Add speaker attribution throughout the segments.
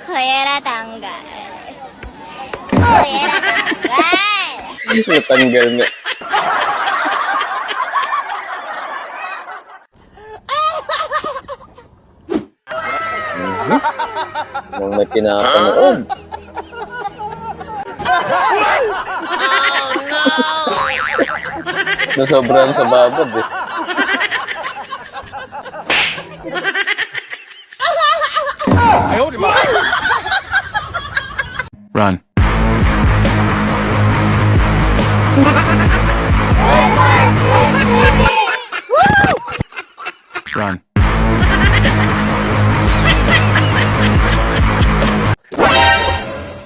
Speaker 1: Kuya natanggal. Kuya natanggal.
Speaker 2: Natanggal nga. Nang may pinapanood. Nasobrahan sa babad eh.
Speaker 3: Run. Run.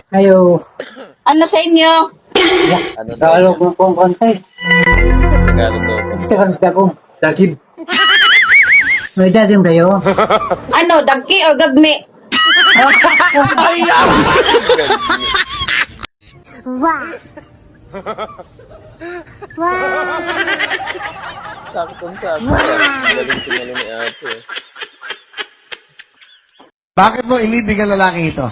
Speaker 4: Ayo,
Speaker 5: Ano sa inyo?
Speaker 2: Ano sa
Speaker 4: Tagalog mo pong konti.
Speaker 2: Sa Tagalog daw po.
Speaker 4: Gusto ka nagdagong. Dagim. May dagim kayo?
Speaker 5: Ano, dagki or gagni?
Speaker 1: Wow. Wow.
Speaker 2: Saktong-sakto. Galing sumalo ni ate.
Speaker 6: Bakit mo inibig ang lalaki ito?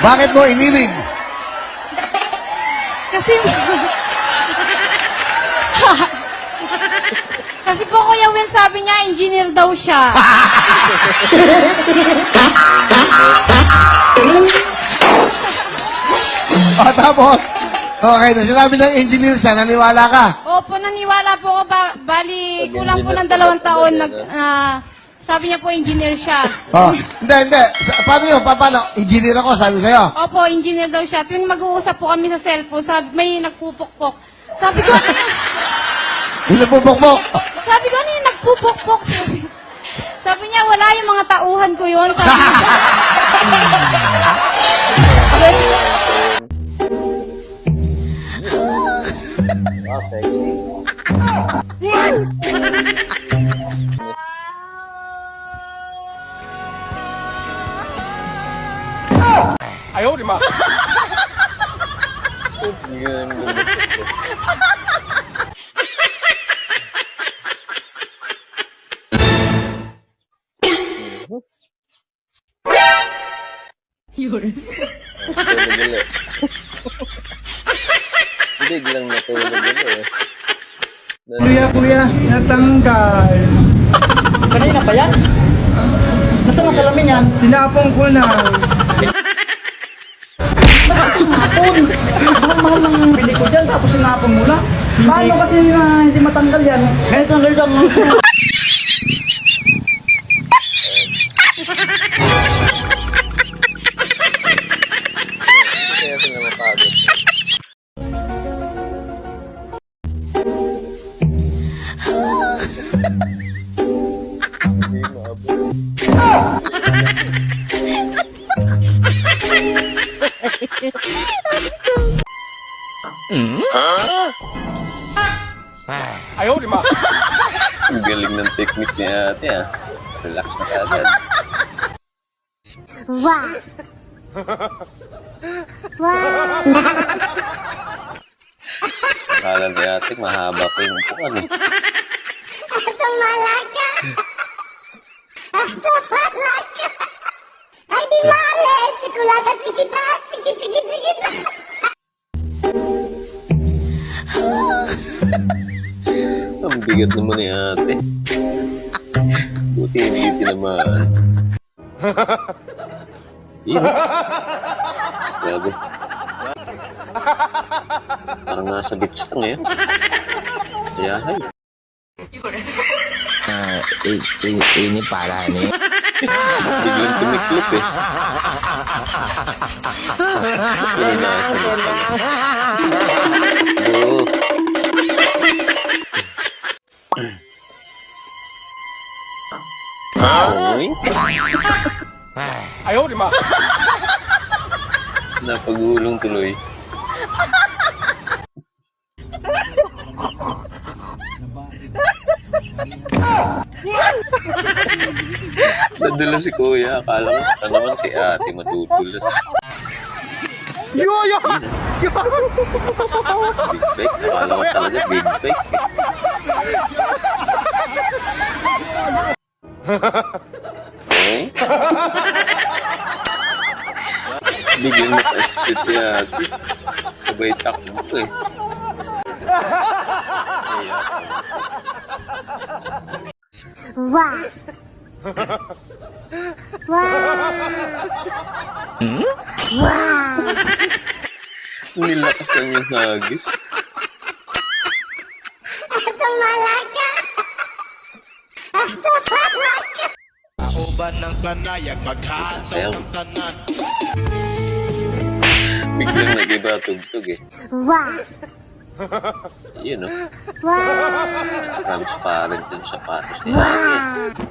Speaker 6: Bakit mo inibig?
Speaker 7: Kasi... Kasi po Kuya Will sabi niya, engineer daw siya.
Speaker 6: O tapos, okay na sinabi ng engineer siya, naniwala ka.
Speaker 7: Opo, naniwala po ako. Bali, kulang po ng 2 taon. Sabi niya po, engineer siya.
Speaker 6: Oh, hindi. Paano yun? Paano? Engineer ako, sabi sa'yo.
Speaker 7: Opo, engineer daw siya. Tuwing mag-uusap po kami sa cellphone, may nagpupukpok. Sabi ko, ano yun?
Speaker 6: Pinapupukpok.
Speaker 7: Sabi ko, ano yung nagpupukpok? Sabi niya, wala yung mga tauhan ko yun. Sabi niya,
Speaker 2: Wow, sexy. Ang ganda. Natulog ulit. Biglang natulog ulit eh.
Speaker 4: Kuya, natanggal.
Speaker 8: Kanina pa yan? Nasaan ang salamin yan?
Speaker 4: Tinapong ko na.
Speaker 8: Hapon! Ang mahal ng bili ko dyan, tapos sinapon mo na. Paano kasi na hindi matanggal yan? Ganito ang ganito ang...
Speaker 2: Kaya sila mapagod. Hindi maabot. Ang galing ng technique ni ate ah. Relax na kagad.
Speaker 1: Wow. Wow.
Speaker 2: Akala ni ate mahaba pa yung upuan eh.
Speaker 1: Ito malaka. Ito malaka. Ay di mali. Sikulata sikita. Sikit.
Speaker 2: Ang bigat naman ni ate. Buti hindi tinamaan. Yun. Grabe. Parang nasa beach lang eh. Yahay.
Speaker 3: Ini para ni.
Speaker 2: Biglang tumiklop eh. Yun, nasa beach lang. Oo. Ay. Napagulong tuloy. Nadulas si kuya. Akala ko ito naman si ate madudulas. Big bike. Akala ko talaga big bike. Eh? Bigyan mo pa split si ate. Sabay takbo ko eh. Kaya,
Speaker 1: Wow. Wow. Wow.
Speaker 2: nilakasan yung hagis.
Speaker 1: Ito malaga. Ito malaga.
Speaker 6: Uban ng kanayag, maghatong ng tanan.
Speaker 2: Biglang nag-iba tugtog eh.
Speaker 1: Wow.
Speaker 2: Yun o.
Speaker 1: Wow.
Speaker 2: Transparent yung sapatos ni ate.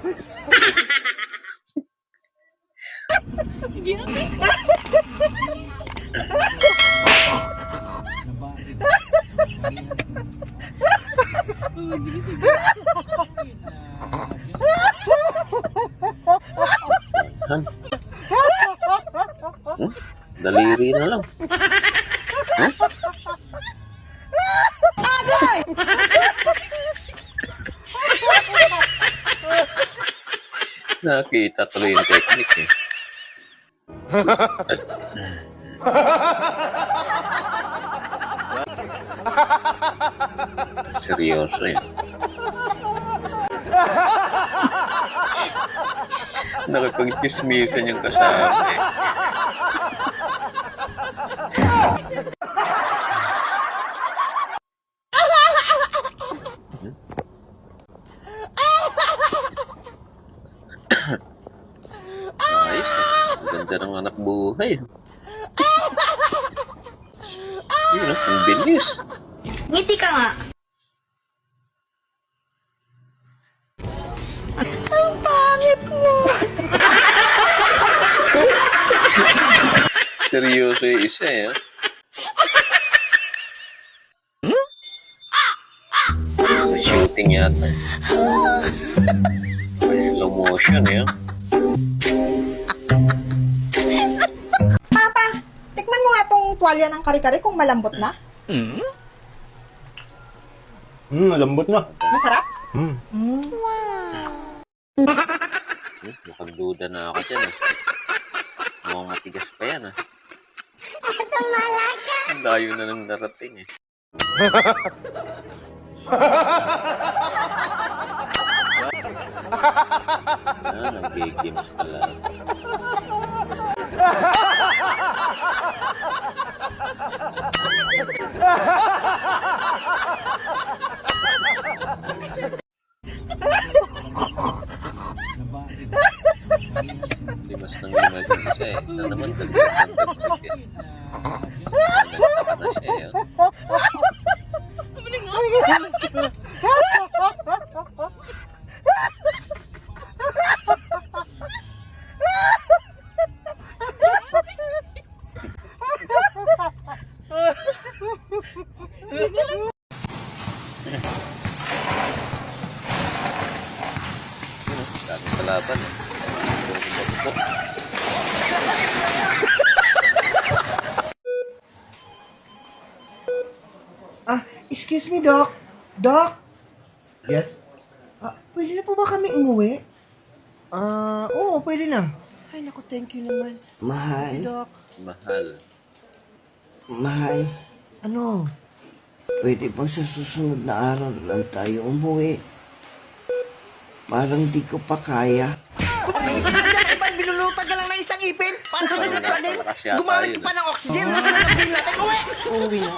Speaker 2: Han? Daliri na lang. Huh? Nakita tuloy yung technique eh. Seryoso eh. Nakipag-chismisan yung kasama eh. Ayos eh. Ganda ng anak buhay. Yun o, ang bilis.
Speaker 5: Ngiti ka nga. Ang pangit mo.
Speaker 2: Seryoso yung isa eh. Shooting yata. May slow motion eh.
Speaker 9: Papa, tikman mo nga tong tuwalya ng kare-kare kung malambot na.
Speaker 6: Lambot na.
Speaker 9: Masarap?
Speaker 2: Mukhang duda na ako dyan ah. Mukhang matigas pa yan ah.
Speaker 1: Ito malaga.
Speaker 2: Ang layo na nang narating eh. Nag-games pala. Limas ng limas yung isa eh. Sana naman dagdag ng dagdag eh. Nagtaka na siya eh. Daming kalaban eh.
Speaker 10: Excuse me, Doc. Doc?
Speaker 6: Yes?
Speaker 10: Pwede na po ba kami umuwi? Oo, pwede na. Ay, naku, thank you naman.
Speaker 3: Mahal,
Speaker 10: Doc.
Speaker 2: Mahal.
Speaker 3: mahal.
Speaker 10: Ano?
Speaker 3: Pwede bang sa susunod na araw lang tayo umuwi? Parang di ko pa kaya.
Speaker 10: Ibang binulutan ka lang ng isang ipin. Paano ka
Speaker 2: Parang
Speaker 10: pa din?
Speaker 2: napakalakas yata
Speaker 10: Gumamit
Speaker 2: yun,
Speaker 10: pa ng oxygen. Lang na ng natin. Uwi!
Speaker 3: Uwi na.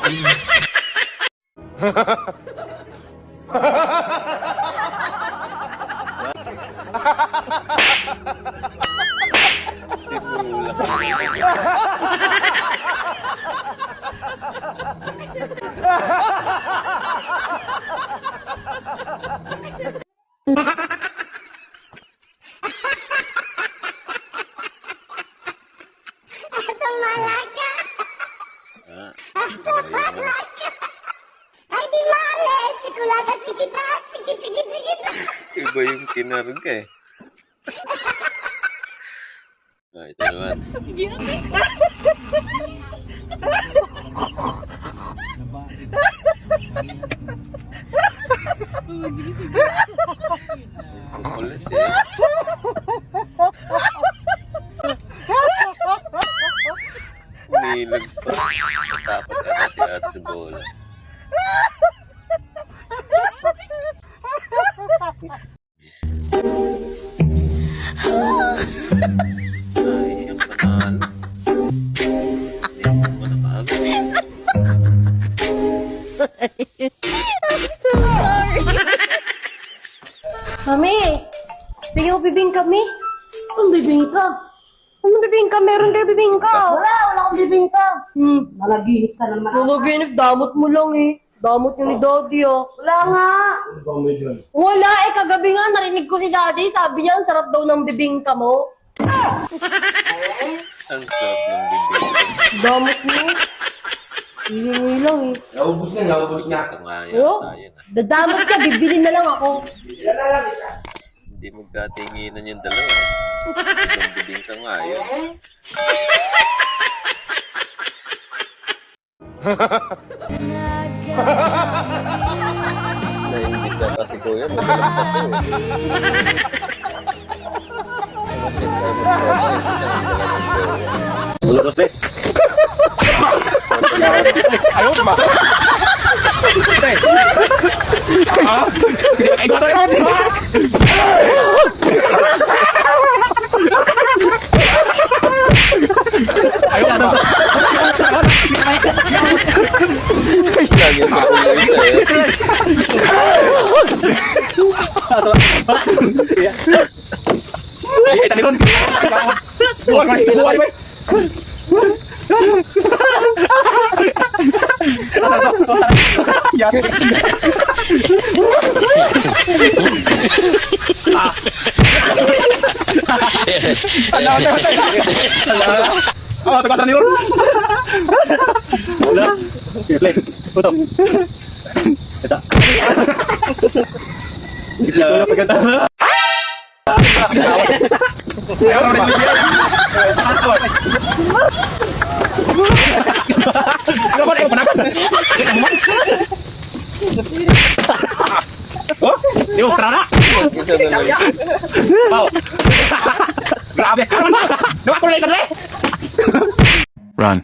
Speaker 2: Tinulak.
Speaker 1: Ito malaga. Ito malaga. Ay, di mali. Sikulata, sikita, sikita.
Speaker 2: Iba yung kinarga eh. Ito naman. Kukulit eh.
Speaker 5: Mami, bigyan mo bibingka, Mi. Ang bibingka? Ano bibingka? Meron kayo bibingka? Wala akong bibingka. Nalaginip ka naman. Nalaginip, damot mo lang eh. Damot yun ni Daddy ah. Wala nga. Wala eh, kagabi nga narinig ko si Daddy. Sabi niya, ang sarap daw ng bibingka mo.
Speaker 2: Ang sarap ng bibig.
Speaker 5: Damot mo. Hihingi lang eh.
Speaker 6: Naubos na.
Speaker 2: Ito nga
Speaker 5: Oh,
Speaker 2: yata yun.
Speaker 5: dadamot ka, bibili na lang ako.
Speaker 2: Hindi magkatinginan yung dalawa. Ang bibig ka nga yun. Nainggit ka kasi kuya, magalang ka po eh. Kasi tayo mag-provide ka ng dalawa ng kuya. Ulo ka, please.
Speaker 6: Ayaw ba? Ay, gano'n yun! Ayaw ba?
Speaker 2: Lagi sa kuya isa eh.
Speaker 6: Ay, talon! Buwan! Oh, Leo, tara na!
Speaker 2: Isa na lang.
Speaker 6: Wow! Grabe! Nawa ko na ito,
Speaker 11: Run.